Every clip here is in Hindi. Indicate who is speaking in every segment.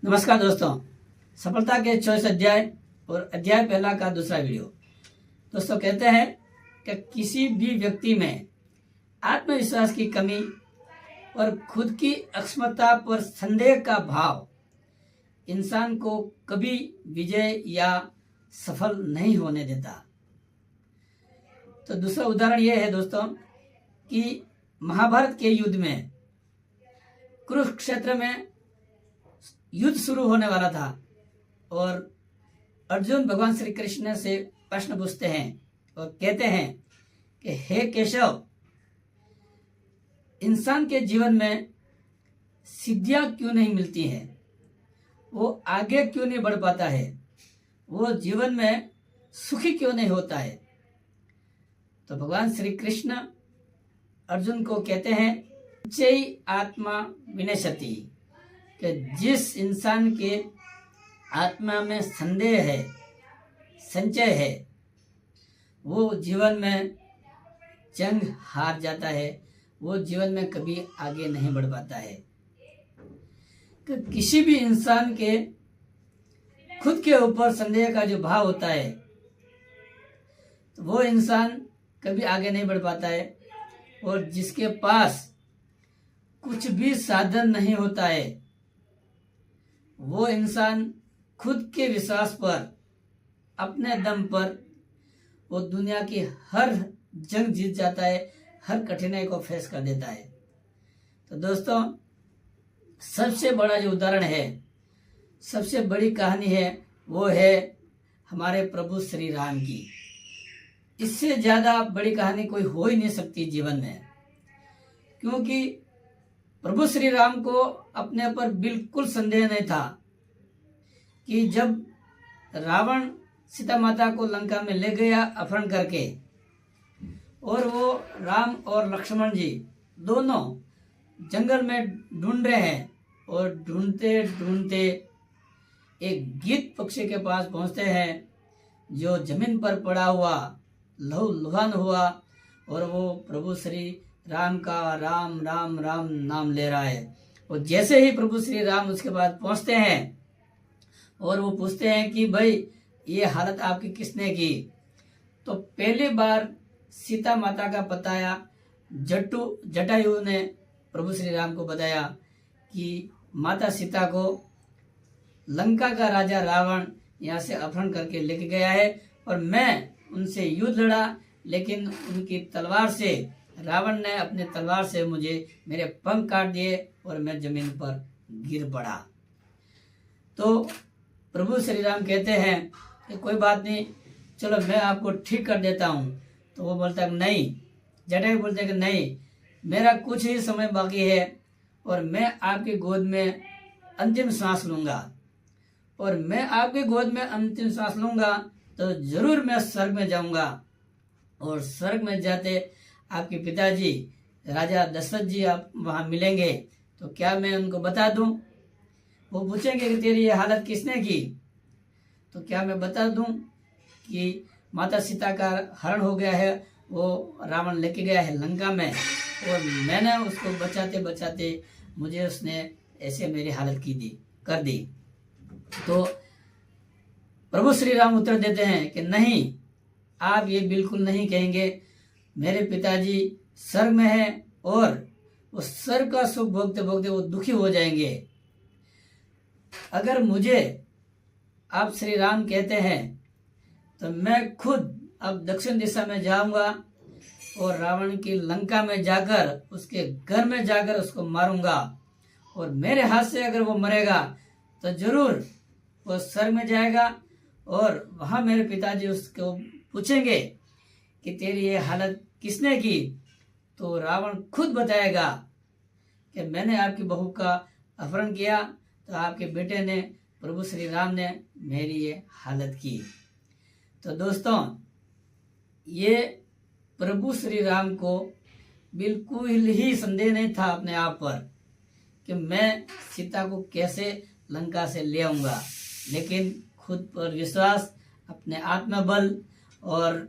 Speaker 1: नमस्कार दोस्तों, सफलता के 24 अध्याय और अध्याय पहला का दूसरा वीडियो। दोस्तों, कहते हैं कि किसी भी व्यक्ति में आत्मविश्वास की कमी और खुद की अक्षमता पर संदेह का भाव इंसान को कभी विजय या सफल नहीं होने देता। तो दूसरा उदाहरण यह है दोस्तों कि महाभारत के युद्ध में कुरुक्षेत्र में युद्ध शुरू होने वाला था और अर्जुन भगवान श्री कृष्ण से प्रश्न पूछते हैं और कहते हैं कि हे केशव, इंसान के जीवन में सिद्धियां क्यों नहीं मिलती हैं? वो आगे क्यों नहीं बढ़ पाता है? वो जीवन में सुखी क्यों नहीं होता है? तो भगवान श्री कृष्ण अर्जुन को कहते हैं, चै आत्मा विनश्यति, कि जिस इंसान के आत्मा में संदेह है, संचय है, वो जीवन में जंग हार जाता है, वो जीवन में कभी आगे नहीं बढ़ पाता है। कि किसी भी इंसान के खुद के ऊपर संदेह का जो भाव होता है, तो वो इंसान कभी आगे नहीं बढ़ पाता है। और जिसके पास कुछ भी साधन नहीं होता है, वो इंसान खुद के विश्वास पर, अपने दम पर वो दुनिया की हर जंग जीत जाता है, हर कठिनाई को फेस कर देता है। तो दोस्तों, सबसे बड़ा जो उदाहरण है, सबसे बड़ी कहानी है, वो है हमारे प्रभु श्री राम की। इससे ज्यादा बड़ी कहानी कोई हो ही नहीं सकती जीवन में, क्योंकि प्रभु श्री राम को अपने पर बिल्कुल संदेह नहीं था कि जब रावण सीता माता को लंका में ले गया अपहरण करके, और वो राम और लक्ष्मण जी दोनों जंगल में ढूंढ रहे हैं, और ढूंढते ढूंढते एक गिद्ध पक्षी के पास पहुंचते हैं जो जमीन पर पड़ा हुआ लहूलुहान हुआ, और वो प्रभु श्री राम का राम राम राम नाम ले रहा है। और जैसे ही प्रभु श्री राम उसके पास पहुंचते हैं और वो पूछते हैं कि भाई ये हालत आपकी किसने की, तो पहली बार सीता माता का बताया जटायु ने प्रभु श्री राम को बताया कि माता सीता को लंका का राजा रावण यहाँ से अपहरण करके लेके गया है, और मैं उनसे युद्ध लड़ा, लेकिन उनकी तलवार से, रावण ने अपने तलवार से मुझे मेरे पंख काट दिए और मैं जमीन पर गिर पड़ा। तो प्रभु श्री राम कहते हैं कि कोई बात नहीं, चलो मैं आपको ठीक कर देता हूँ। तो वो बोलता है नहीं, जटायु बोलते हैं कि नहीं, मेरा कुछ ही समय बाकी है और मैं आपकी गोद में अंतिम सांस लूंगा, और मैं आपकी गोद में अंतिम सांस लूंगा तो जरूर मैं स्वर्ग में जाऊंगा, और स्वर्ग में जाते आपके पिताजी राजा दशरथ जी आप वहां मिलेंगे, तो क्या मैं उनको बता दूं? वो पूछेंगे कि तेरी ये हालत किसने की, तो क्या मैं बता दूं कि माता सीता का हरण हो गया है, वो रावण लेके गया है लंका में, और मैंने उसको बचाते बचाते मुझे उसने ऐसे मेरी हालत कर दी। तो प्रभु श्री राम उत्तर देते हैं कि नहीं, आप ये बिल्कुल नहीं कहेंगे। मेरे पिताजी स्वर्ग में हैं और उस स्वर्ग का सुख भोगते भोगते वो दुखी हो जाएंगे। अगर मुझे आप श्री राम कहते हैं तो मैं खुद अब दक्षिण दिशा में जाऊंगा और रावण की लंका में जाकर, उसके घर में जाकर उसको मारूंगा, और मेरे हाथ से अगर वो मरेगा तो जरूर वो स्वर्ग में जाएगा, और वहां मेरे पिताजी उसको पूछेंगे कि तेरी ये हालत किसने की, तो रावण खुद बताएगा कि मैंने आपकी बहू का अपहरण किया, तो आपके बेटे ने, प्रभु श्री राम ने मेरी ये हालत की। तो दोस्तों, ये प्रभु श्री राम को बिल्कुल ही संदेह नहीं था अपने आप पर कि मैं सीता को कैसे लंका से ले आऊंगा, लेकिन खुद पर विश्वास, अपने आत्मबल और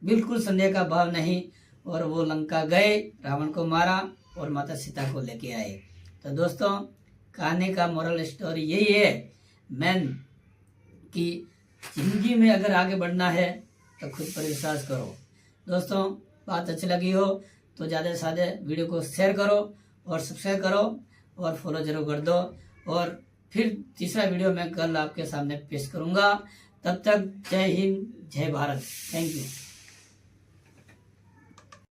Speaker 1: बिल्कुल संदेह का भाव नहीं, और वो लंका गए, रावण को मारा और माता सीता को लेके आए। तो दोस्तों, कहानी का मोरल स्टोरी यही है मैन कि जिंदगी में अगर आगे बढ़ना है तो खुद पर विश्वास करो। दोस्तों, बात अच्छी लगी हो तो ज़्यादा से ज़्यादा वीडियो को शेयर करो और सब्सक्राइब करो और फॉलो जरूर कर दो। और फिर तीसरा वीडियो मैं कल आपके सामने पेश करूँगा। तब तक जय हिंद, जय भारत। Thank you.